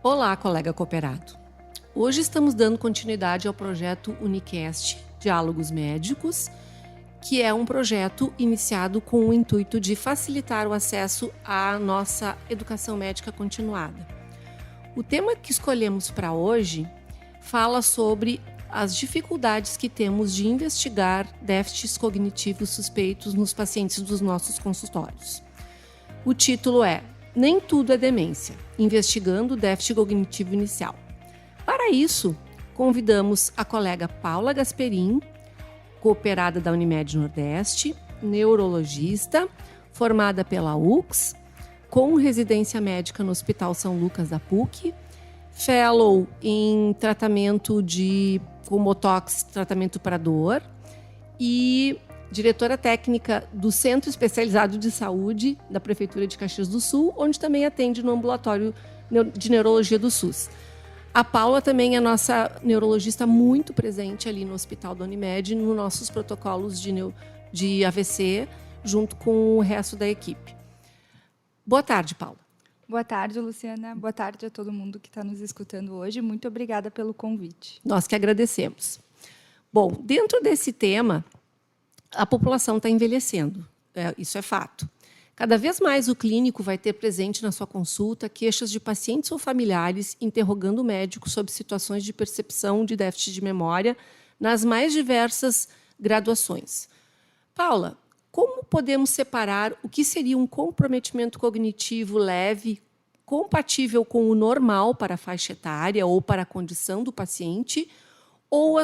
Olá, colega cooperado. Hoje estamos dando continuidade ao projeto Unicast Diálogos Médicos, que é um projeto iniciado com o intuito de facilitar o acesso à nossa educação médica continuada. O tema que escolhemos para hoje fala sobre as dificuldades que temos de investigar déficits cognitivos suspeitos nos pacientes dos nossos consultórios. O título é Nem Tudo é Demência, investigando o déficit cognitivo inicial. Para isso, convidamos a colega Paula Gasperin, cooperada da Unimed Nordeste, neurologista, formada pela UX, com residência médica no Hospital São Lucas da PUC, fellow em tratamento com Botox, tratamento para dor, e diretora técnica do Centro Especializado de Saúde da Prefeitura de Caxias do Sul, onde também atende no ambulatório de neurologia do SUS. A Paula também é nossa neurologista muito presente ali no Hospital da Unimed, nos nossos protocolos de AVC, junto com o resto da equipe. Boa tarde, Paula. Boa tarde, Luciana. Boa tarde a todo mundo que está nos escutando hoje. Muito obrigada pelo convite. Nós que agradecemos. Bom, dentro desse tema, a população está envelhecendo, isso é fato. Cada vez mais o clínico vai ter presente na sua consulta queixas de pacientes ou familiares interrogando o médico sobre situações de percepção de déficit de memória nas mais diversas graduações. Paula, como podemos separar o que seria um comprometimento cognitivo leve, compatível com o normal para a faixa etária ou para a condição do paciente, ou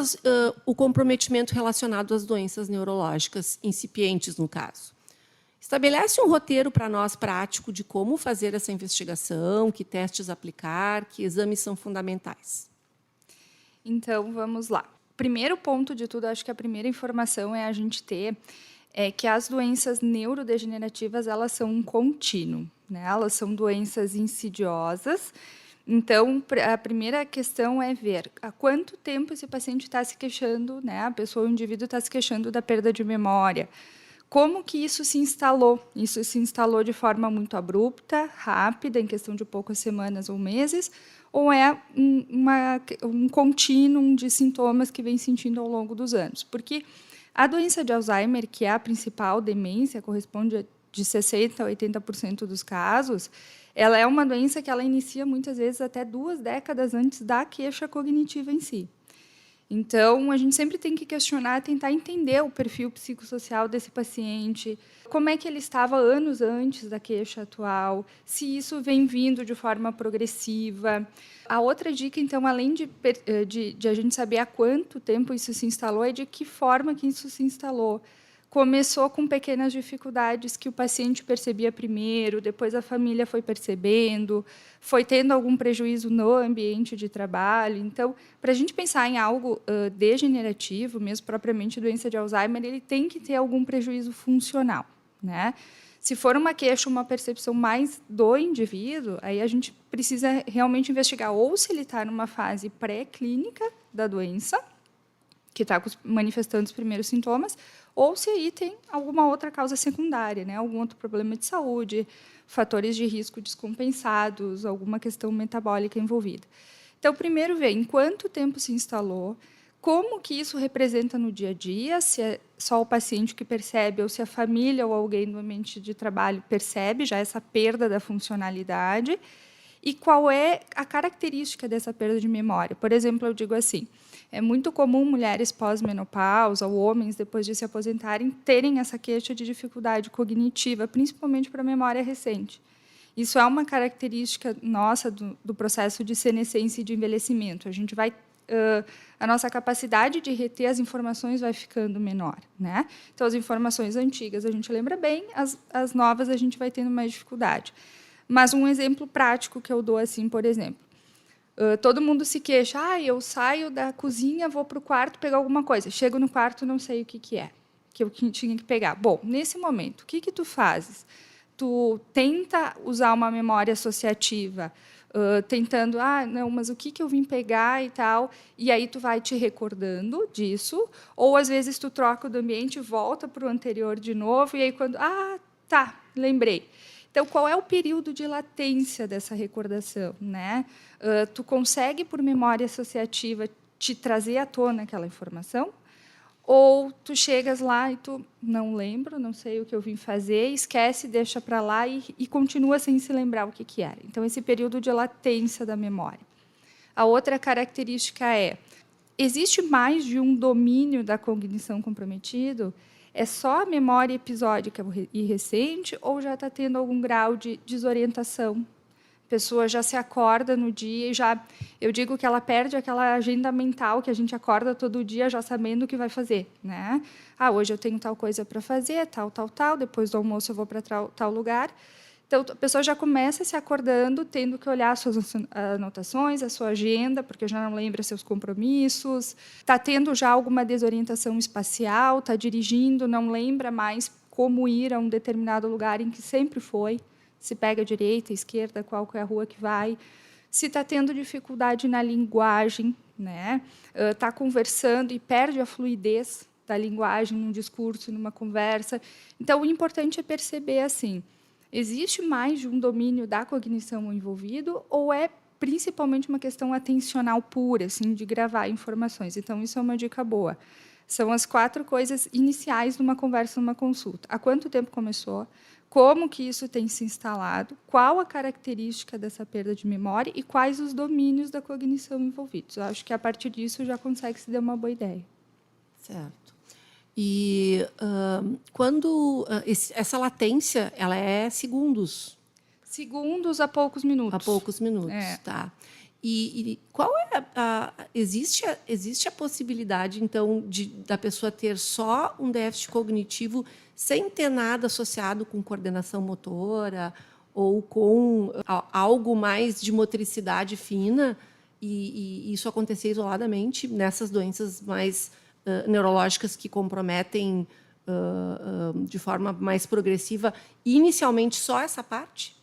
o comprometimento relacionado às doenças neurológicas incipientes, no caso? Estabelece um roteiro para nós prático de como fazer essa investigação, que testes aplicar, que exames são fundamentais. Então, vamos lá. Primeiro ponto de tudo, acho que a primeira informação é a gente ter que as doenças neurodegenerativas, elas são um contínuo, né? Elas são doenças insidiosas. Então, a primeira questão é ver há quanto tempo esse paciente está se queixando, né? A pessoa, o indivíduo está se queixando da perda de memória. Como que isso se instalou? Isso se instalou de forma muito abrupta, rápida, em questão de poucas semanas ou meses, ou é um contínuo de sintomas que vem sentindo ao longo dos anos? Porque a doença de Alzheimer, que é a principal demência, corresponde a de 60% a 80% dos casos, ela é uma doença que ela inicia muitas vezes até 2 décadas antes da queixa cognitiva em si. Então, a gente sempre tem que questionar, tentar entender o perfil psicossocial desse paciente, como é que ele estava anos antes da queixa atual, se isso vem vindo de forma progressiva. A outra dica, então, além de a gente saber há quanto tempo isso se instalou, é de que forma que isso se instalou. Começou com pequenas dificuldades que o paciente percebia primeiro, depois a família foi percebendo, foi tendo algum prejuízo no ambiente de trabalho. Então, para a gente pensar em algo degenerativo, mesmo propriamente doença de Alzheimer, ele tem que ter algum prejuízo funcional, né? Se for uma queixa, uma percepção mais do indivíduo, aí a gente precisa realmente investigar ou se ele está numa fase pré-clínica da doença, que está manifestando os primeiros sintomas, ou se aí tem alguma outra causa secundária, né? Algum outro problema de saúde, fatores de risco descompensados, alguma questão metabólica envolvida. Então, primeiro ver em quanto tempo se instalou, como que isso representa no dia a dia, se é só o paciente que percebe, ou se a família ou alguém no ambiente de trabalho percebe já essa perda da funcionalidade, e qual é a característica dessa perda de memória. Por exemplo, eu digo assim, é muito comum mulheres pós-menopausa ou homens, depois de se aposentarem, terem essa queixa de dificuldade cognitiva, principalmente para a memória recente. Isso é uma característica nossa do processo de senescência e de envelhecimento. A nossa capacidade de reter as informações vai ficando menor, né? Então, as informações antigas a gente lembra bem, as novas a gente vai tendo mais dificuldade. Mas um exemplo prático que eu dou, assim, por exemplo, todo mundo se queixa, eu saio da cozinha, vou para o quarto pegar alguma coisa. Chego no quarto, não sei o que é, que eu tinha que pegar. Bom, nesse momento, o que tu fazes? Tu tenta usar uma memória associativa, tentando, não, mas o que eu vim pegar e tal, e aí tu vai te recordando disso, ou às vezes tu troca do ambiente, volta para o anterior de novo, e aí quando, tá, lembrei. Então, qual é o período de latência dessa recordação, né? Tu consegue, por memória associativa, te trazer à tona aquela informação? Ou tu chegas lá e tu não lembro, não sei o que eu vim fazer, esquece, deixa para lá e continua sem se lembrar o que era. Então, esse período de latência da memória. A outra característica é, existe mais de um domínio da cognição comprometido? É só a memória episódica e recente ou já está tendo algum grau de desorientação? A pessoa já se acorda no dia e já... Eu digo que ela perde aquela agenda mental que a gente acorda todo dia já sabendo o que vai fazer, né? Hoje eu tenho tal coisa para fazer, tal, depois do almoço eu vou para tal lugar. Então, a pessoa já começa se acordando, tendo que olhar as suas anotações, a sua agenda, porque já não lembra seus compromissos, está tendo já alguma desorientação espacial, está dirigindo, não lembra mais como ir a um determinado lugar em que sempre foi, se pega a direita, a esquerda, qual é a rua que vai, se está tendo dificuldade na linguagem, né? Está conversando e perde a fluidez da linguagem num discurso, numa conversa. Então, o importante é perceber assim, existe mais de um domínio da cognição envolvido ou é principalmente uma questão atencional pura, assim, de gravar informações? Então, isso é uma dica boa. São as 4 coisas iniciais numa conversa, numa consulta. Há quanto tempo começou? Como que isso tem se instalado? Qual a característica dessa perda de memória? E quais os domínios da cognição envolvidos? Eu acho que, a partir disso, já consegue se dar uma boa ideia. Certo. E quando essa latência, ela é segundos? Segundos a poucos minutos. A poucos minutos, tá. E qual é existe a possibilidade, então, da pessoa ter só um déficit cognitivo sem ter nada associado com coordenação motora ou com algo mais de motricidade fina e isso acontecer isoladamente nessas doenças mais neurológicas que comprometem de forma mais progressiva, inicialmente só essa parte?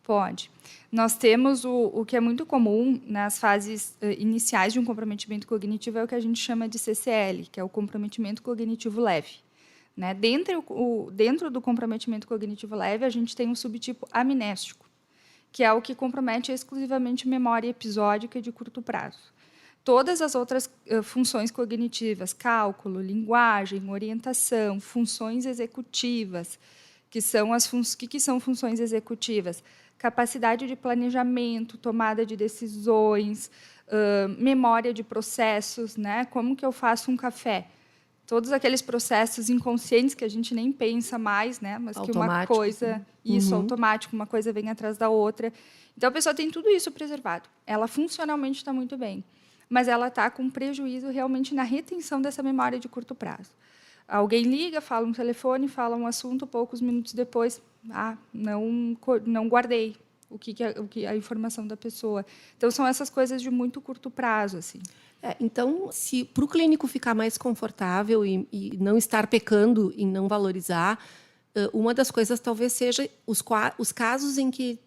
Pode. Nós temos o que é muito comum nas fases iniciais de um comprometimento cognitivo, é o que a gente chama de CCL, que é o comprometimento cognitivo leve. Né? Dentro do comprometimento cognitivo leve, a gente tem um subtipo amnéstico, que é o que compromete exclusivamente memória episódica de curto prazo. Todas as outras funções cognitivas, cálculo, linguagem, orientação, funções executivas, que são que são funções executivas? Capacidade de planejamento, tomada de decisões, memória de processos, né? Como que eu faço um café? Todos aqueles processos inconscientes que a gente nem pensa mais, né? Mas que uma coisa, isso, automático, uma coisa vem atrás da outra. Então, a pessoa tem tudo isso preservado. Ela funcionalmente está muito bem, mas ela está com prejuízo realmente na retenção dessa memória de curto prazo. Alguém liga, fala um telefone, fala um assunto, poucos minutos depois, não guardei a informação da pessoa. Então, são essas coisas de muito curto prazo, assim. Então, se para o clínico ficar mais confortável e não estar pecando em não valorizar, uma das coisas talvez seja os casos em que,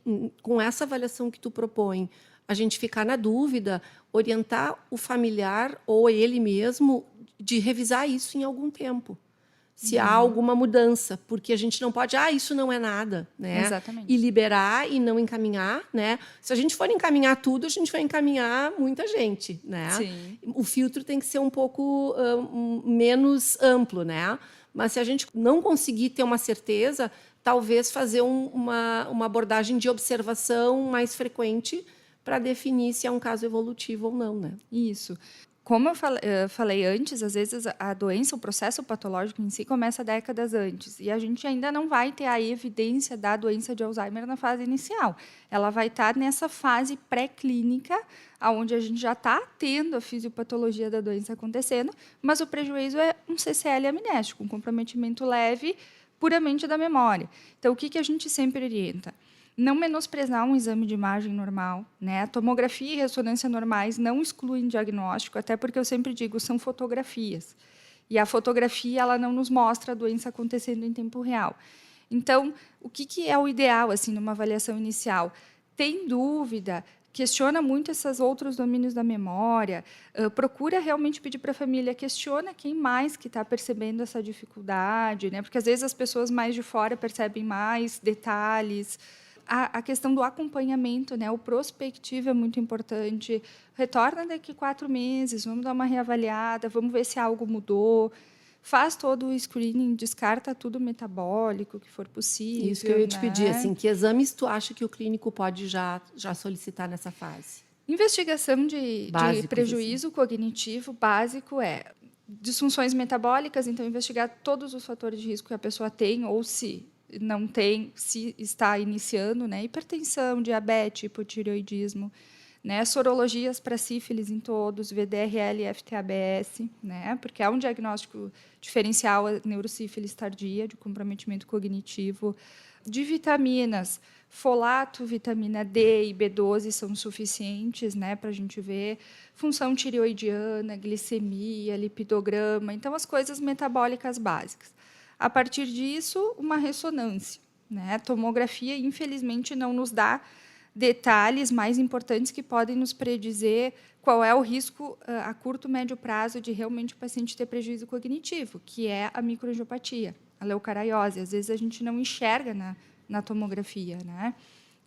com essa avaliação que tu propõe, a gente ficar na dúvida, orientar o familiar ou ele mesmo de revisar isso em algum tempo. Se há alguma mudança, porque a gente não pode, isso não é nada, né? Exatamente. E liberar e não encaminhar, né? Se a gente for encaminhar tudo, a gente vai encaminhar muita gente, né? Sim. O filtro tem que ser um pouco menos amplo, né? Mas se a gente não conseguir ter uma certeza, talvez fazer uma abordagem de observação mais frequente para definir se é um caso evolutivo ou não, né? Isso. Como eu falei antes, às vezes a doença, o processo patológico em si começa décadas antes e a gente ainda não vai ter a evidência da doença de Alzheimer na fase inicial. Ela vai estar nessa fase pré-clínica, onde a gente já está tendo a fisiopatologia da doença acontecendo, mas o prejuízo é um CCL amnéstico, um comprometimento leve puramente da memória. Então, o que a gente sempre orienta? Não menosprezar um exame de imagem normal, né? A tomografia e ressonância normais não excluem diagnóstico, até porque eu sempre digo, são fotografias. E a fotografia ela não nos mostra a doença acontecendo em tempo real. Então, o que é o ideal assim numa avaliação inicial? Tem dúvida? questiona muito esses outros domínios da memória, procura realmente pedir para a família, questiona quem mais que está percebendo essa dificuldade, né? Porque às vezes as pessoas mais de fora percebem mais detalhes. A questão do acompanhamento, né? O prospectivo é muito importante. Retorna daqui 4 meses, vamos dar uma reavaliada, vamos ver se algo mudou. Faz todo o screening, descarta tudo metabólico que for possível. Isso que eu ia te né? pedir, assim, que exames tu acha que o clínico pode já solicitar nessa fase? Investigação de Básicos, prejuízo cognitivo básico é disfunções metabólicas, então investigar todos os fatores de risco que a pessoa tem ou se não tem, se está iniciando, né? Hipertensão, diabetes, hipotireoidismo, né? Sorologias para sífilis em todos, VDRL e FTABS, né? Porque é um diagnóstico diferencial a neurosífilis tardia, de comprometimento cognitivo, de vitaminas, folato, vitamina D e B12 são suficientes, né, para a gente ver função tireoidiana, glicemia, lipidograma, então as coisas metabólicas básicas. A partir disso, uma ressonância, né? Tomografia, infelizmente, não nos dá detalhes mais importantes que podem nos predizer qual é o risco a curto, médio prazo de realmente o paciente ter prejuízo cognitivo, que é a microangiopatia, a leucaraiose. Às vezes a gente não enxerga na tomografia, né?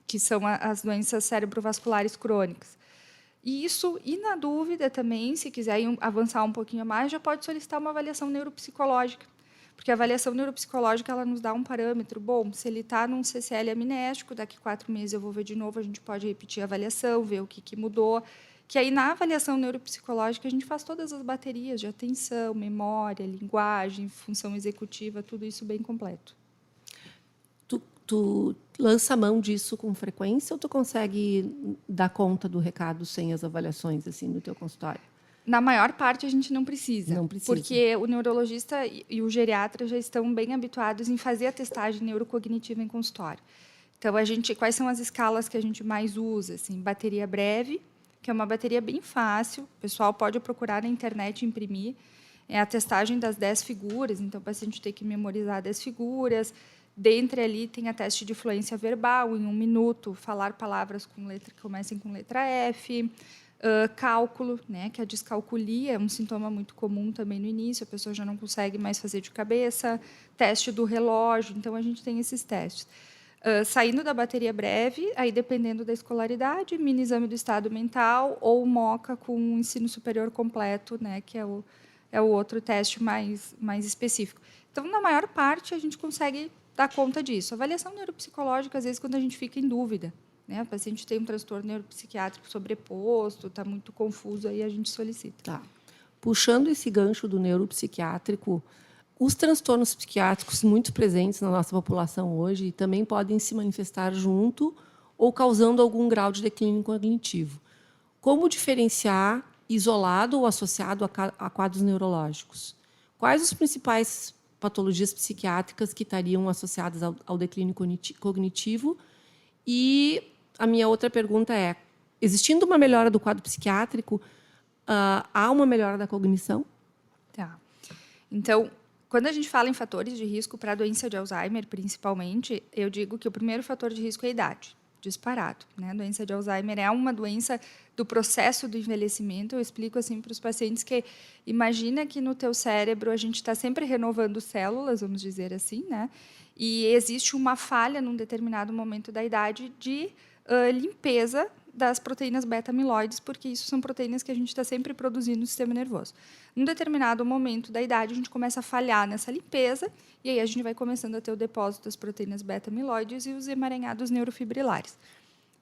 Que são as doenças cerebrovasculares crônicas. E isso, e na dúvida também, se quiser avançar um pouquinho mais, já pode solicitar uma avaliação neuropsicológica, porque a avaliação neuropsicológica ela nos dá um parâmetro. Bom, se ele está num CCL amnésico, daqui 4 meses eu vou ver de novo, a gente pode repetir a avaliação, ver o que mudou. Que aí, na avaliação neuropsicológica, a gente faz todas as baterias de atenção, memória, linguagem, função executiva, tudo isso bem completo. Tu lança a mão disso com frequência ou tu consegue dar conta do recado sem as avaliações assim no teu consultório? Na maior parte, a gente não precisa. Não precisa. Porque o neurologista e o geriatra já estão bem habituados em fazer a testagem neurocognitiva em consultório. Então, quais são as escalas que a gente mais usa? Assim, bateria breve, que é uma bateria bem fácil. O pessoal pode procurar na internet e imprimir. É a testagem das 10 figuras. Então, o paciente tem que memorizar 10 figuras. Dentre ali tem a teste de fluência verbal, em 1 minuto, falar palavras que comecem com letra F. Cálculo, né, que a descalculia é um sintoma muito comum também no início, a pessoa já não consegue mais fazer de cabeça. Teste do relógio, então a gente tem esses testes. Saindo da bateria breve, aí dependendo da escolaridade, mini exame do estado mental ou MOCA com ensino superior completo, né, que é o outro teste mais específico. Então, na maior parte, a gente consegue dar conta disso. Avaliação neuropsicológica, às vezes, quando a gente fica em dúvida, né? O paciente tem um transtorno neuropsiquiátrico sobreposto, está muito confuso, aí a gente solicita. Tá. Puxando esse gancho do neuropsiquiátrico, os transtornos psiquiátricos muito presentes na nossa população hoje também podem se manifestar junto ou causando algum grau de declínio cognitivo. Como diferenciar isolado ou associado a quadros neurológicos? Quais os principais patologias psiquiátricas que estariam associadas ao declínio cognitivo? E a minha outra pergunta é, existindo uma melhora do quadro psiquiátrico, há uma melhora da cognição? Tá. Então, quando a gente fala em fatores de risco para a doença de Alzheimer, principalmente, eu digo que o primeiro fator de risco é a idade, disparado, né? A doença de Alzheimer é uma doença do processo do envelhecimento. Eu explico assim para os pacientes que imagina que no teu cérebro a gente está sempre renovando células, vamos dizer assim, né? E existe uma falha num determinado momento da idade de limpeza das proteínas beta-amiloides, porque isso são proteínas que a gente está sempre produzindo no sistema nervoso. Num determinado momento da idade, a gente começa a falhar nessa limpeza, e aí a gente vai começando a ter o depósito das proteínas beta-amiloides e os emaranhados neurofibrilares.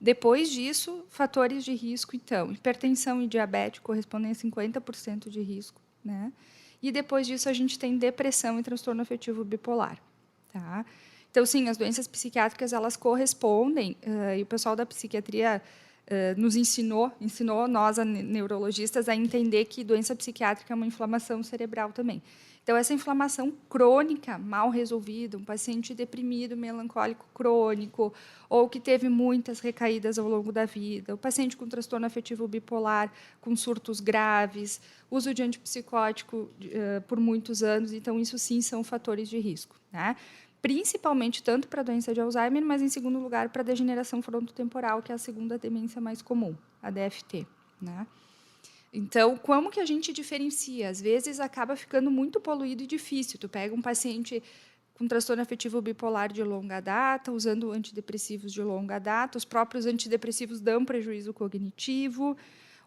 Depois disso, fatores de risco, então, hipertensão e diabetes correspondem a 50% de risco, né? E depois disso, a gente tem depressão e transtorno afetivo bipolar. Tá? Então, sim, as doenças psiquiátricas, elas correspondem, e o pessoal da psiquiatria nos ensinou nós, neurologistas, a entender que doença psiquiátrica é uma inflamação cerebral também. Então, essa inflamação crônica, mal resolvida, um paciente deprimido, melancólico crônico, ou que teve muitas recaídas ao longo da vida, o paciente com transtorno afetivo bipolar, com surtos graves, uso de antipsicótico por muitos anos, então, isso sim são fatores de risco, né? principalmente tanto para a doença de Alzheimer, mas, em segundo lugar, para a degeneração frontotemporal, que é a segunda demência mais comum, a DFT, né? Então, como que a gente diferencia? Às vezes, acaba ficando muito poluído e difícil. Tu pega um paciente com transtorno afetivo bipolar de longa data, usando antidepressivos de longa data, os próprios antidepressivos dão prejuízo cognitivo,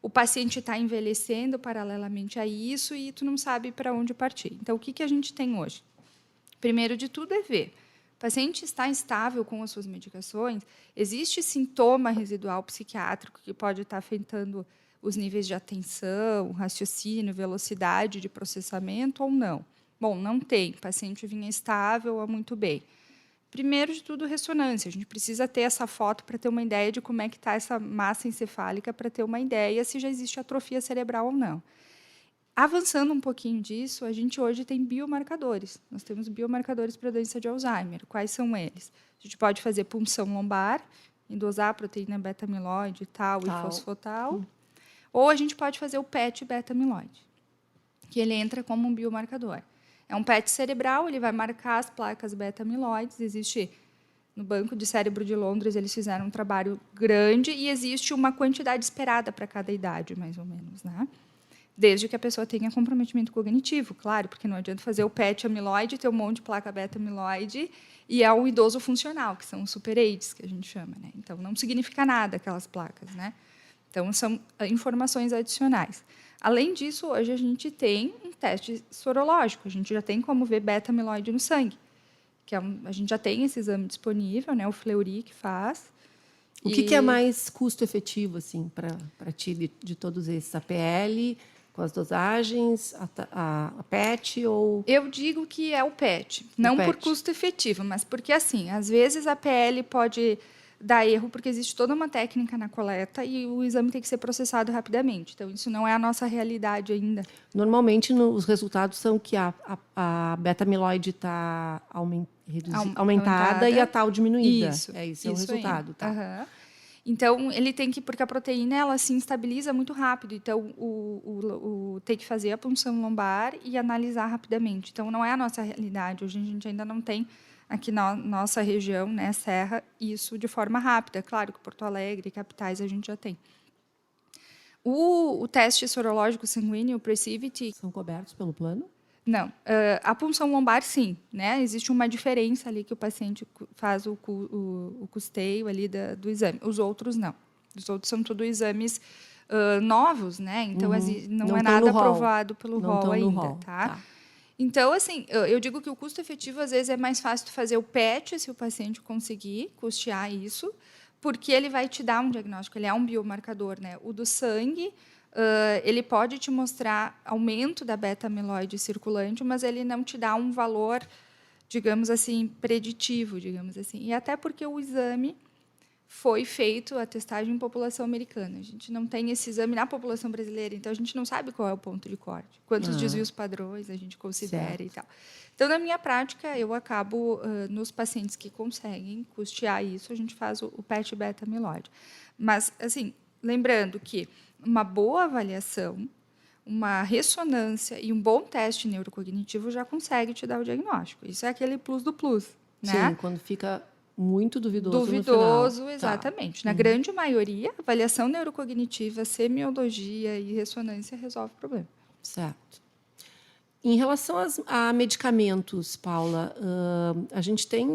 o paciente está envelhecendo paralelamente a isso e tu não sabe para onde partir. Então, o que a gente tem hoje? Primeiro de tudo é ver. O paciente está estável com as suas medicações? Existe sintoma residual psiquiátrico que pode estar afetando os níveis de atenção, raciocínio, velocidade de processamento ou não? Bom, não tem. O paciente vinha estável, muito bem. Primeiro de tudo, ressonância. A gente precisa ter essa foto para ter uma ideia de como é que está essa massa encefálica, para ter uma ideia se já existe atrofia cerebral ou não. Avançando um pouquinho disso, a gente hoje tem biomarcadores. Nós temos biomarcadores para a doença de Alzheimer. Quais são eles? A gente pode fazer punção lombar, endosar a proteína beta-amiloide, tal e fosfotal. Ou a gente pode fazer o PET beta-amiloide, que ele entra como um biomarcador. É um PET cerebral, ele vai marcar as placas beta-amiloides. Existe, no Banco de Cérebro de Londres, eles fizeram um trabalho grande e existe uma quantidade esperada para cada idade, mais ou menos, né? Desde que a pessoa tenha comprometimento cognitivo, claro, porque não adianta fazer o PET amiloide, ter um monte de placa beta-amiloide e é um idoso funcional, que são os super-AIDS, que a gente chama, né? Então, não significa nada aquelas placas, né? Então, são informações adicionais. Além disso, hoje a gente tem um teste sorológico. A gente já tem como ver beta-amiloide no sangue. A gente já tem esse exame disponível, né? O Fleury que faz. O que é mais custo-efetivo assim, para ti de todos esses? A PL, com as dosagens, a PET ou... Eu digo que é o PET. Não por custo efetivo, mas porque, assim, às vezes a PL pode dar erro, porque existe toda uma técnica na coleta e o exame tem que ser processado rapidamente. Então, isso não é a nossa realidade ainda. Normalmente, os resultados são que a beta-amiloide está aumentada e a tal diminuída. Isso é o resultado. Tá? Uhum. Então, ele tem que, porque a proteína ela se instabiliza muito rápido. Então, tem que fazer a punção lombar e analisar rapidamente. Então, não é a nossa realidade. Hoje a gente ainda não tem aqui na nossa região, né, Serra, isso de forma rápida. Claro que Porto Alegre, capitais, a gente já tem. O teste sorológico sanguíneo, o PRECIVITY... São cobertos pelo plano? Não. A punção lombar, sim. Né? Existe uma diferença ali que o paciente faz o custeio ali do exame. Os outros, não. Os outros são tudo exames novos, né? Então, não é nada aprovado pelo rol ainda. Tá? Então, assim, eu digo que o custo efetivo, às vezes, é mais fácil de fazer o PET, se o paciente conseguir custear isso, porque ele vai te dar um diagnóstico, ele é um biomarcador, né? O do sangue, ele pode te mostrar aumento da beta-amiloide circulante, mas ele não te dá um valor, digamos assim, preditivo, digamos assim. E até porque o exame foi feito, a testagem em população americana. A gente não tem esse exame na população brasileira, então a gente não sabe qual é o ponto de corte, quantos desvios padrões a gente considera e tal. Então, na minha prática, eu acabo, nos pacientes que conseguem custear isso, a gente faz o PET beta-amiloide. Mas, assim, lembrando que uma boa avaliação, uma ressonância e um bom teste neurocognitivo já consegue te dar o diagnóstico. Isso é aquele plus do plus, né? Sim, quando fica muito duvidoso no final. Tá. Exatamente. Na grande maioria, avaliação neurocognitiva, semiologia e ressonância resolve o problema. Certo. Em relação a medicamentos, Paula, a gente tem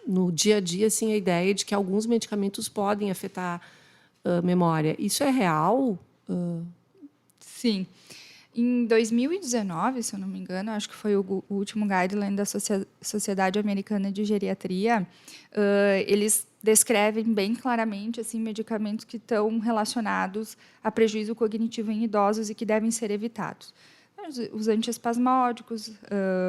no dia a dia assim, a ideia de que alguns medicamentos podem afetar a memória. Isso é real? Sim. Em 2019, se eu não me engano, acho que foi o último guideline da Sociedade Americana de Geriatria, eles descrevem bem claramente assim, medicamentos que estão relacionados a prejuízo cognitivo em idosos e que devem ser evitados. Os antiespasmódicos,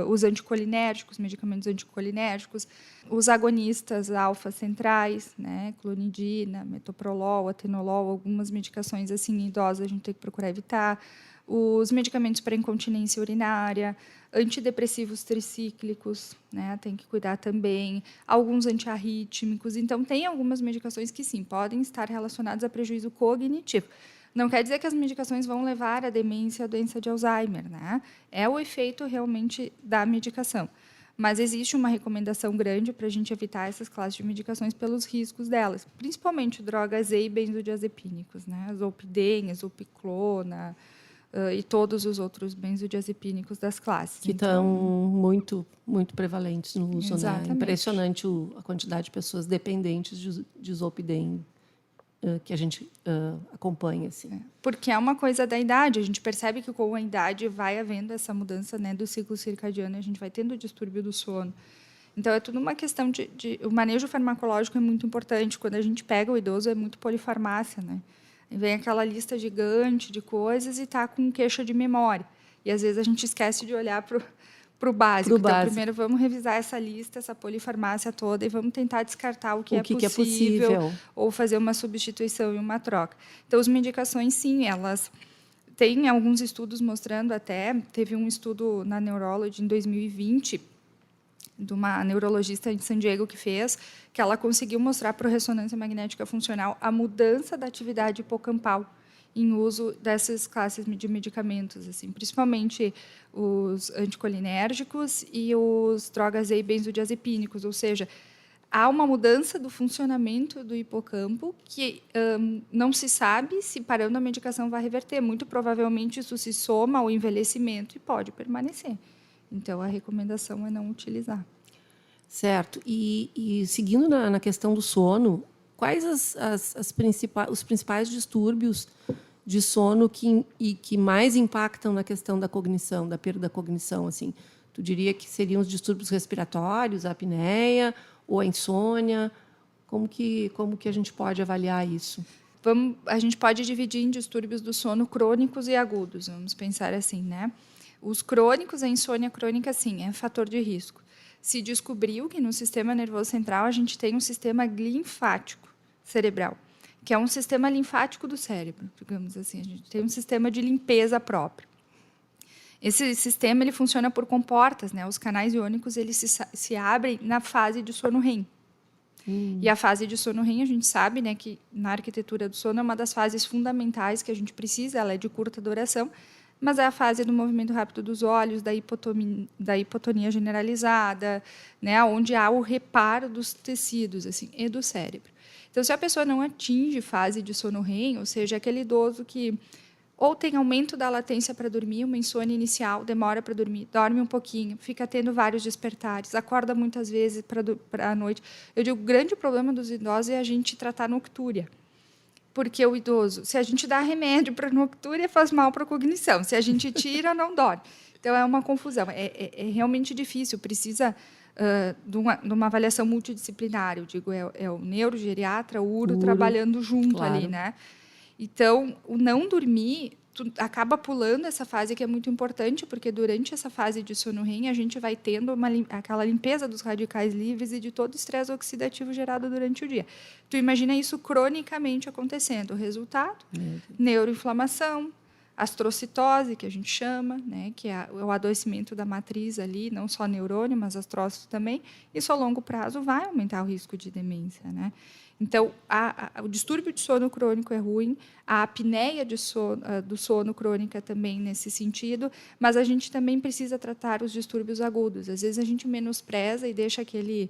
os anticolinérgicos, medicamentos anticolinérgicos, os agonistas alfa centrais, né, clonidina, metoprolol, atenolol, algumas medicações assim em idosos a gente tem que procurar evitar. Os medicamentos para incontinência urinária, antidepressivos tricíclicos, né, tem que cuidar também, alguns antiarrítmicos. Então, tem algumas medicações que, sim, podem estar relacionadas a prejuízo cognitivo. Não quer dizer que as medicações vão levar à demência, à doença de Alzheimer, né? É o efeito realmente da medicação. Mas existe uma recomendação grande para a gente evitar essas classes de medicações pelos riscos delas, principalmente drogas e benzodiazepínicos, né? Zolpidem, zolpiclona e todos os outros benzodiazepínicos das classes. Que estão muito, muito prevalentes no uso, Exatamente. né? Impressionante a quantidade de pessoas dependentes de Zolpidem que a gente acompanha. Assim. Porque é uma coisa da idade. A gente percebe que com a idade vai havendo essa mudança, né, do ciclo circadiano, a gente vai tendo o distúrbio do sono. Então, é tudo uma questão o manejo farmacológico é muito importante. Quando a gente pega o idoso, é muito polifarmácia, né? Vem aquela lista gigante de coisas e está com queixa de memória. E, às vezes, a gente esquece de olhar para o básico. Então, primeiro, vamos revisar essa lista, essa polifarmácia toda, e vamos tentar descartar o que é possível, ou fazer uma substituição e uma troca. Então, as medicações, sim, elas têm alguns estudos mostrando até... Teve um estudo na Neurology, em 2020, de uma neurologista de San Diego que ela conseguiu mostrar para a ressonância magnética funcional a mudança da atividade hipocampal em uso dessas classes de medicamentos, assim, principalmente os anticolinérgicos e os drogas e benzodiazepínicos, ou seja, há uma mudança do funcionamento do hipocampo que não se sabe se parando a medicação vai reverter. Muito provavelmente isso se soma ao envelhecimento e pode permanecer. Então, a recomendação é não utilizar. Certo. E seguindo na questão do sono, quais os principais distúrbios de sono que mais impactam na questão da cognição, da perda da cognição? Assim, tu diria que seriam os distúrbios respiratórios, a apneia ou a insônia? Como que a gente pode avaliar isso? A gente pode dividir em distúrbios do sono crônicos e agudos, vamos pensar assim, né? Os crônicos, a insônia crônica, sim, é fator de risco. Se descobriu que no sistema nervoso central a gente tem um sistema linfático cerebral, que é um sistema linfático do cérebro, digamos assim. A gente tem um sistema de limpeza próprio. Esse sistema ele funciona por comportas, né? Os canais iônicos eles se abrem na fase de sono REM. E a fase de sono REM, a gente sabe, né, que na arquitetura do sono é uma das fases fundamentais que a gente precisa, ela é de curta duração, mas é a fase do movimento rápido dos olhos, da hipotonia generalizada, né, onde há o reparo dos tecidos assim, e do cérebro. Então, se a pessoa não atinge fase de sono REM, ou seja, aquele idoso que ou tem aumento da latência para dormir, uma insônia inicial, demora para dormir, dorme um pouquinho, fica tendo vários despertares, acorda muitas vezes para a noite. Eu digo, o grande problema dos idosos é a gente tratar noctúria. Porque o idoso, se a gente dá remédio para noctúria, faz mal para a cognição. Se a gente tira, não dorme. Então, é uma confusão. É realmente difícil. Precisa de uma avaliação multidisciplinar. Eu digo, é o neurogeriatra, o uro trabalhando junto, claro, ali, né? Então, o não dormir acaba pulando essa fase que é muito importante, porque durante essa fase de sono REM a gente vai tendo aquela limpeza dos radicais livres e de todo o estresse oxidativo gerado durante o dia. Tu imagina isso cronicamente acontecendo. O resultado, neuroinflamação, astrocitose, que a gente chama, né, que é o adoecimento da matriz ali, não só neurônio, mas astrócito também. Isso, a longo prazo, vai aumentar o risco de demência, né? Então, o distúrbio de sono crônico é ruim, a apneia do sono crônica também nesse sentido, mas a gente também precisa tratar os distúrbios agudos. Às vezes, a gente menospreza e deixa aquele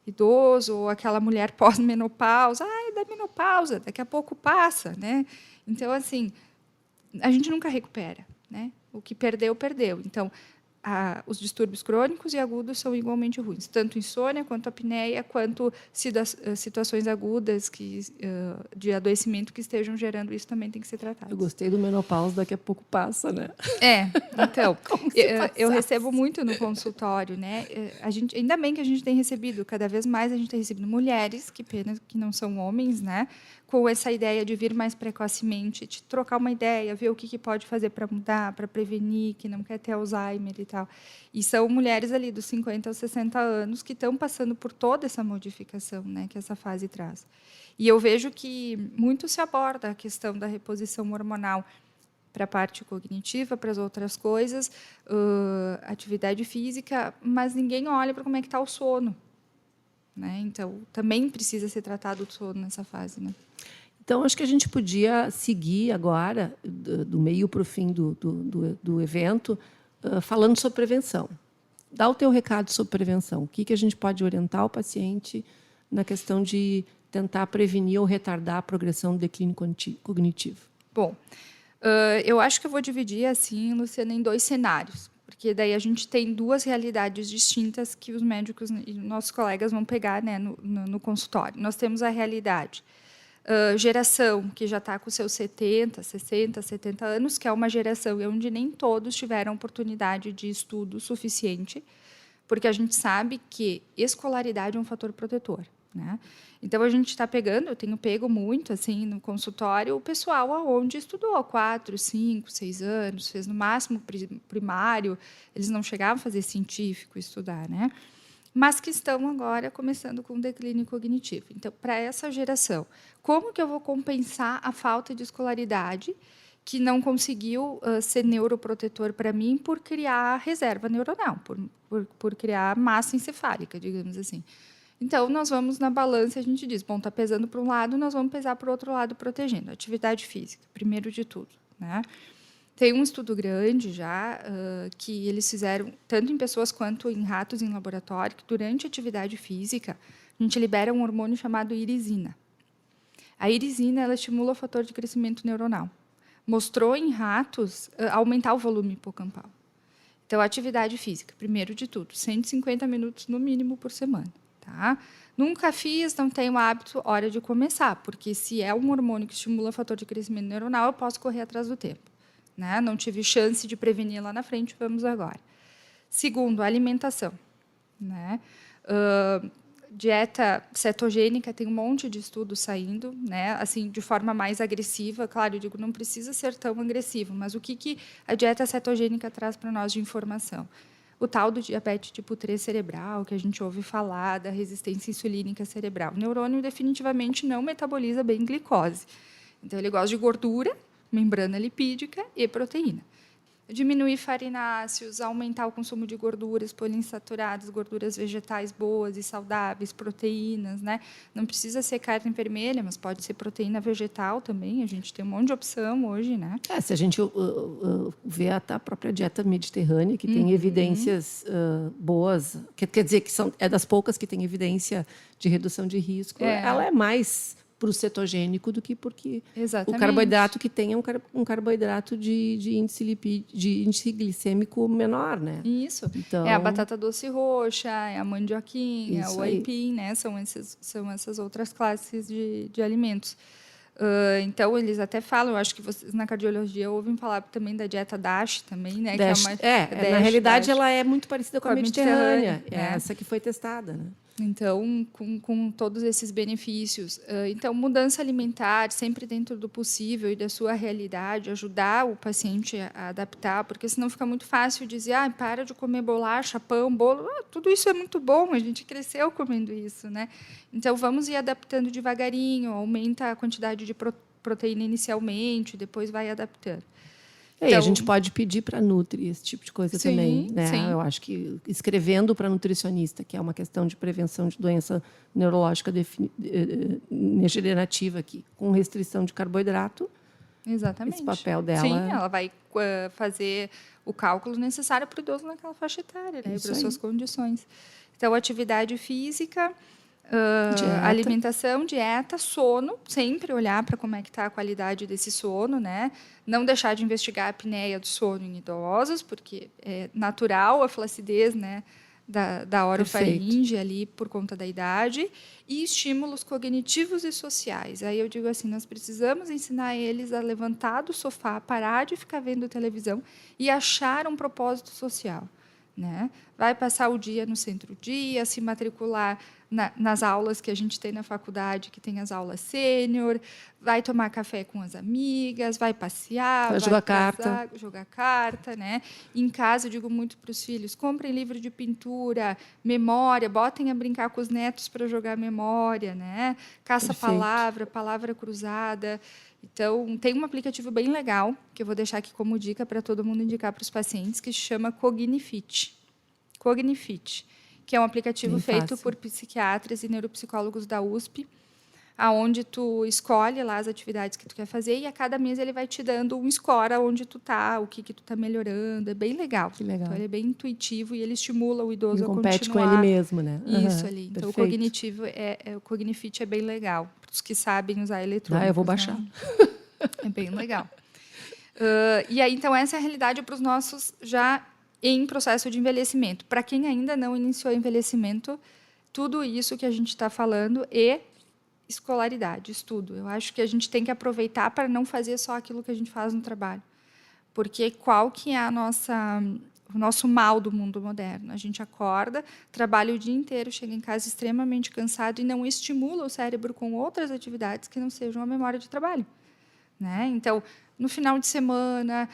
idoso ou aquela mulher pós-menopausa, da menopausa, daqui a pouco passa, né? Então, assim, a gente nunca recupera, né? O que perdeu, perdeu. Então, os distúrbios crônicos e agudos são igualmente ruins, tanto insônia, quanto apneia, quanto situações agudas de adoecimento que estejam gerando isso também tem que ser tratado. Eu gostei do menopausa, daqui a pouco passa, né? Então, eu recebo muito no consultório, né? Ainda bem que a gente tem recebido, cada vez mais a gente tem recebido mulheres, que pena que não são homens, né? Com essa ideia de vir mais precocemente, de trocar uma ideia, ver o que pode fazer para mudar, para prevenir, que não quer ter Alzheimer e tal. E são mulheres ali dos 50 aos 60 anos que estão passando por toda essa modificação, né, que essa fase traz. E eu vejo que muito se aborda a questão da reposição hormonal para a parte cognitiva, para as outras coisas, atividade física, mas ninguém olha para como é que está o sono. Né? Então, também precisa ser tratado o sono nessa fase. Né? Então, acho que a gente podia seguir agora, do meio para o fim do evento, falando sobre prevenção. dá o teu recado sobre prevenção. O que a gente pode orientar o paciente na questão de tentar prevenir ou retardar a progressão do declínio cognitivo? Bom, eu acho que eu vou dividir, assim, Luciana, em 2 cenários, porque daí a gente tem 2 realidades distintas que os médicos e nossos colegas vão pegar, né, no consultório. Nós temos a realidade geração que já está com seus 70, 60, 70 anos, que é uma geração onde nem todos tiveram oportunidade de estudo suficiente, porque a gente sabe que escolaridade é um fator protetor, né? Então a gente está pegando, eu tenho pego muito assim no consultório o pessoal aonde estudou 4, 5, 6 anos, fez no máximo primário, eles não chegavam a fazer científico, estudar, né? Mas que estão agora começando com declínio cognitivo. Então, para essa geração, como que eu vou compensar a falta de escolaridade que não conseguiu ser neuroprotetor para mim por criar reserva neuronal, por criar massa encefálica, digamos assim. Então, nós vamos na balança e a gente diz, bom, está pesando para um lado, nós vamos pesar para o outro lado protegendo. Atividade física, primeiro de tudo, né? Tem um estudo grande já, que eles fizeram, tanto em pessoas quanto em ratos em laboratório, que durante a atividade física, a gente libera um hormônio chamado irisina. A irisina ela estimula o fator de crescimento neuronal. Mostrou em ratos aumentar o volume hipocampal. Então, atividade física, primeiro de tudo, 150 minutos no mínimo por semana. Tá? Nunca fiz, não tenho hábito, hora de começar, porque se é um hormônio que estimula o fator de crescimento neuronal, eu posso correr atrás do tempo. Né? Não tive chance de prevenir lá na frente, vamos agora. Segundo, alimentação. Né? Dieta cetogênica, tem um monte de estudos saindo, né? Assim, de forma mais agressiva. Claro, eu digo, não precisa ser tão agressivo, mas o que a dieta cetogênica traz para nós de informação? O tal do diabetes tipo 3 cerebral, que a gente ouve falar, da resistência insulínica cerebral. O neurônio definitivamente não metaboliza bem glicose. Então, ele gosta de gordura, membrana lipídica e proteína. Diminuir farináceos, aumentar o consumo de gorduras poliinsaturadas, gorduras vegetais boas e saudáveis, proteínas, né? Não precisa ser carne vermelha, mas pode ser proteína vegetal também. A gente tem um monte de opção hoje, né? Se a gente vê a própria dieta mediterrânea, que tem evidências boas, quer dizer que é das poucas que tem evidência de redução de risco, ela é mais para o cetogênico do que porque Exatamente. O carboidrato que tem é um carboidrato de índice glicêmico menor, né? Isso. Então, é a batata doce roxa, é a mandioquinha, é o aí. aipim, né? São essas outras classes de alimentos. Então, eles até falam, eu acho que vocês na cardiologia ouvem falar também da dieta DASH também, né? DASH, que é uma, na realidade, DASH, ela é muito parecida com a mediterrânea. É né? essa que foi testada, né? Então, com todos esses benefícios. Então, mudança alimentar, sempre dentro do possível e da sua realidade, ajudar o paciente a adaptar, porque senão fica muito fácil dizer, para de comer bolacha, pão, bolo. Tudo isso é muito bom, a gente cresceu comendo isso, né? Então, vamos ir adaptando devagarinho, aumenta a quantidade de proteína inicialmente, depois vai adaptando. E a gente pode pedir para a Nutri esse tipo de coisa também, né? Sim. Eu acho que escrevendo para nutricionista, que é uma questão de prevenção de doença neurológica degenerativa aqui, com restrição de carboidrato. Exatamente. Esse papel dela. Sim, ela vai fazer o cálculo necessário para o idoso naquela faixa etária, né? Para as suas condições. Então, atividade física, alimentação, dieta, sono, sempre olhar para como é que está a qualidade desse sono, né? Não deixar de investigar a apneia do sono em idosos, porque é natural a flacidez, né, da orofaringe ali por conta da idade, e estímulos cognitivos e sociais. Aí eu digo assim, nós precisamos ensinar eles a levantar do sofá, parar de ficar vendo televisão e achar um propósito social. Né? Vai passar o dia no centro-dia, se matricular nas aulas que a gente tem na faculdade, que tem as aulas sênior, vai tomar café com as amigas, vai passear, vai jogar carta. Né? Em casa, eu digo muito para os filhos, comprem livro de pintura, memória, botem a brincar com os netos para jogar memória, né? Caça-palavra, palavra cruzada. Então, tem um aplicativo bem legal, que eu vou deixar aqui como dica para todo mundo indicar para os pacientes, que se chama Cognifit. Cognifit, que é um aplicativo feito por psiquiatras e neuropsicólogos da USP. aonde tu escolhe lá as atividades que tu quer fazer e a cada mês ele vai te dando um score aonde tu tá, o que tu tá melhorando. É bem legal. Que legal. Então, ele é bem intuitivo e ele estimula o idoso Ele a compete continuar. com ele mesmo, né? Isso ali. Então, perfeito. o Cognifit é bem legal. Para os que sabem usar eletrônicos. Eu vou baixar. Né? É bem legal. E aí, então, essa é a realidade para os nossos já em processo de envelhecimento. Para quem ainda não iniciou envelhecimento, tudo isso que a gente está falando e escolaridade, estudo. Eu acho que a gente tem que aproveitar para não fazer só aquilo que a gente faz no trabalho. Porque qual que é o nosso mal do mundo moderno? A gente acorda, trabalha o dia inteiro, chega em casa extremamente cansado e não estimula o cérebro com outras atividades que não sejam a memória de trabalho. Né? Então, no final de semana,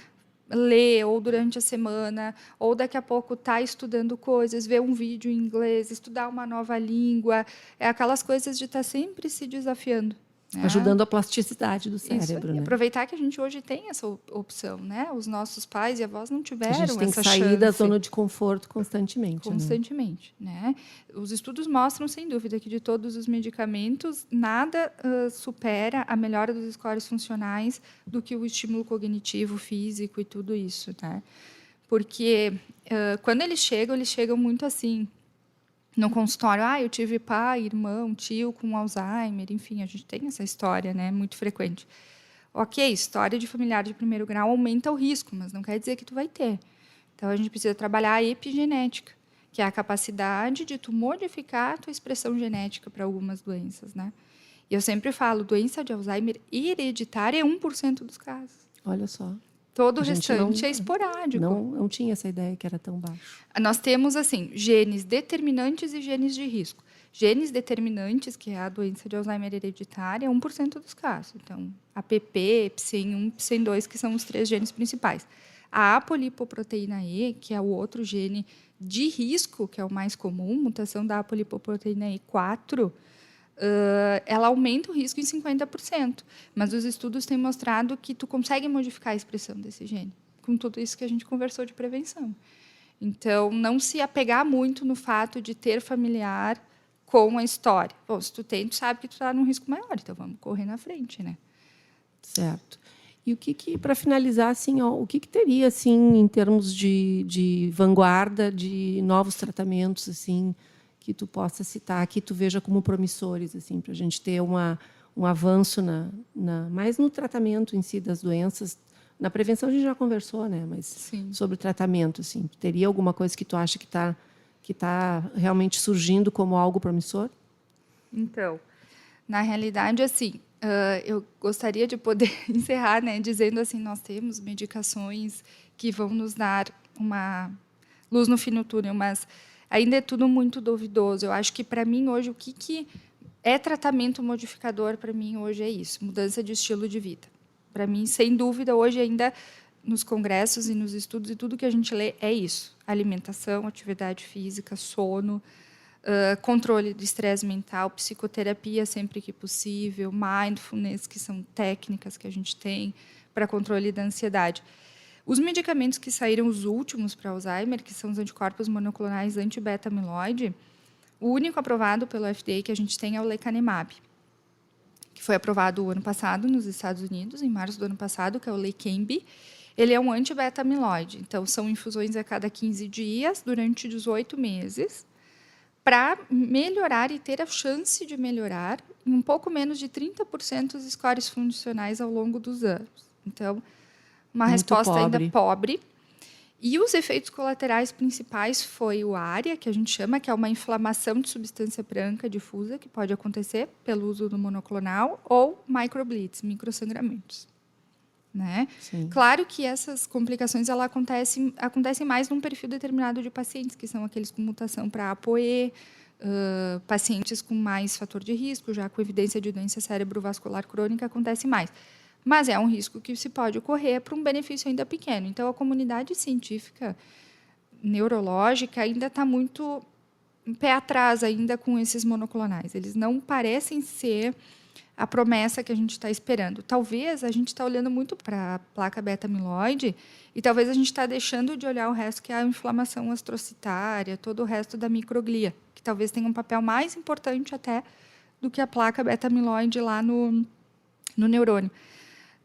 ler, ou durante a semana, ou daqui a pouco tá estudando coisas, ver um vídeo em inglês, estudar uma nova língua, é aquelas coisas de estar sempre se desafiando. Né? Ajudando a plasticidade do cérebro. Isso, né? Aproveitar que a gente hoje tem essa opção. Né? Os nossos pais e avós não tiveram essa chance. A gente tem que sair da zona de conforto constantemente. Constantemente. Né? Os estudos mostram, sem dúvida, que de todos os medicamentos, nada supera a melhora dos scores funcionais do que o estímulo cognitivo, físico e tudo isso. Né? Porque quando eles chegam muito assim, no consultório, eu tive pai, irmão, tio com Alzheimer, enfim, a gente tem essa história, né, muito frequente. Ok, história de familiar de primeiro grau aumenta o risco, mas não quer dizer que tu vai ter. Então, a gente precisa trabalhar a epigenética, que é a capacidade de tu modificar a tua expressão genética para algumas doenças, né? E eu sempre falo, doença de Alzheimer hereditária é 1% dos casos. Olha só. Todo o restante é esporádico. Não tinha essa ideia que era tão baixo. Nós temos, assim, genes determinantes e genes de risco. Genes determinantes, que é a doença de Alzheimer hereditária, é 1% dos casos. Então, APP, PSEN1, PSEN2, que são os 3 genes principais. A apolipoproteína E, que é o outro gene de risco, que é o mais comum, mutação da apolipoproteína E4, ela aumenta o risco em 50%. Mas os estudos têm mostrado que tu consegue modificar a expressão desse gene, com tudo isso que a gente conversou de prevenção. Então, não se apegar muito no fato de ter familiar com a história. Bom, se tu tem, tu sabe que tu está num risco maior, então vamos correr na frente, né? Certo. E para finalizar, assim, o que teria, assim, em termos de vanguarda, de novos tratamentos, assim, que tu possa citar, que tu veja como promissores, assim, para a gente ter um avanço mais no tratamento em si das doenças. Na prevenção a gente já conversou, né? Mas Sim. Sobre o tratamento, assim, teria alguma coisa que tu acha que está realmente surgindo como algo promissor? Então, na realidade, assim, eu gostaria de poder encerrar, né, dizendo assim, nós temos medicações que vão nos dar uma luz no fim do túnel, mas ainda é tudo muito duvidoso. Eu acho que, para mim, hoje, o que é tratamento modificador, para mim, hoje é isso, mudança de estilo de vida. Para mim, sem dúvida, hoje ainda, nos congressos e nos estudos, e tudo que a gente lê é isso. Alimentação, atividade física, sono, controle de estresse mental, psicoterapia sempre que possível, mindfulness, que são técnicas que a gente tem para controle da ansiedade. Os medicamentos que saíram, os últimos para Alzheimer, que são os anticorpos monoclonais anti-beta-amiloide, o único aprovado pelo FDA que a gente tem é o lecanemab, que foi aprovado o ano passado nos Estados Unidos, em março do ano passado, que é o Leqembi. Ele é um anti-beta-amiloide, então são infusões a cada 15 dias, durante 18 meses, para melhorar e ter a chance de melhorar em um pouco menos de 30% os scores funcionais ao longo dos anos. Então, uma resposta ainda pobre. E os efeitos colaterais principais foi o ARIA, que a gente chama, que é uma inflamação de substância branca difusa, que pode acontecer pelo uso do monoclonal, ou microblitz, microsangramentos. Né? Claro que essas complicações acontecem mais num perfil determinado de pacientes, que são aqueles com mutação para ApoE, pacientes com mais fator de risco, já com evidência de doença cerebrovascular crônica, acontece mais. Mas é um risco que se pode ocorrer para um benefício ainda pequeno. Então, a comunidade científica neurológica ainda está muito pé atrás ainda com esses monoclonais. Eles não parecem ser a promessa que a gente está esperando. Talvez a gente está olhando muito para a placa beta-amiloide e talvez a gente está deixando de olhar o resto, que é a inflamação astrocitária, todo o resto da microglia, que talvez tenha um papel mais importante até do que a placa beta-amiloide lá no neurônio.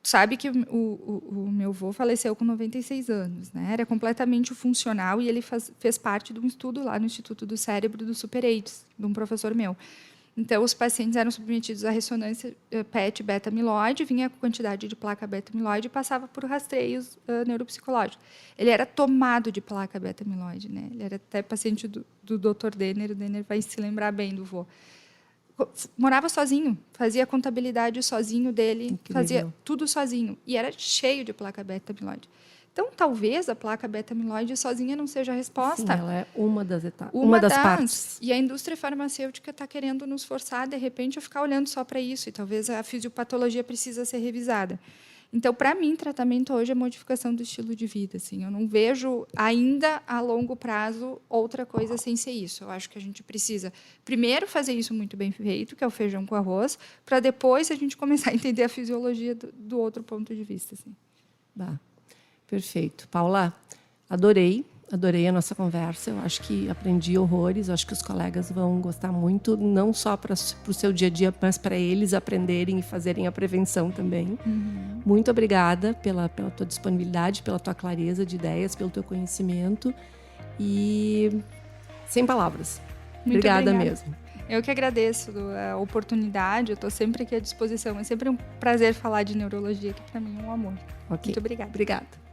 Sabe que o meu avô faleceu com 96 anos, né? Era completamente funcional e ele fez parte de um estudo lá no Instituto do Cérebro do Super 8, de um professor meu. Então, os pacientes eram submetidos à ressonância PET beta-amiloide, vinha com quantidade de placa beta-amiloide e passava por rastreios neuropsicológicos. Ele era tomado de placa beta-amiloide, né? Ele era até paciente do Dr. Denner, o Denner vai se lembrar bem do vô. Morava sozinho, fazia a contabilidade sozinho dele, incrível. Fazia tudo sozinho. E era cheio de placa beta-amiloide. Então, talvez a placa beta-amiloide sozinha não seja a resposta. Sim, ela é uma das etapas, uma das partes. E a indústria farmacêutica está querendo nos forçar, de repente, a ficar olhando só para isso. E talvez a fisiopatologia precisa ser revisada. Então, para mim, tratamento hoje é modificação do estilo de vida. Assim. Eu não vejo ainda a longo prazo outra coisa sem ser isso. Eu acho que a gente precisa, primeiro, fazer isso muito bem feito, que é o feijão com arroz, para depois a gente começar a entender a fisiologia do outro ponto de vista. Assim. Bah, perfeito. Paula, adorei a nossa conversa. Eu acho que aprendi horrores. Eu acho que os colegas vão gostar muito, não só para o seu dia a dia, mas para eles aprenderem e fazerem a prevenção também. Uhum. Muito obrigada pela tua disponibilidade, pela tua clareza de ideias, pelo teu conhecimento. E sem palavras. Muito obrigada mesmo. Eu que agradeço a oportunidade. Eu estou sempre aqui à disposição. É sempre um prazer falar de neurologia, que para mim é um amor. Okay. Muito obrigada. Obrigada.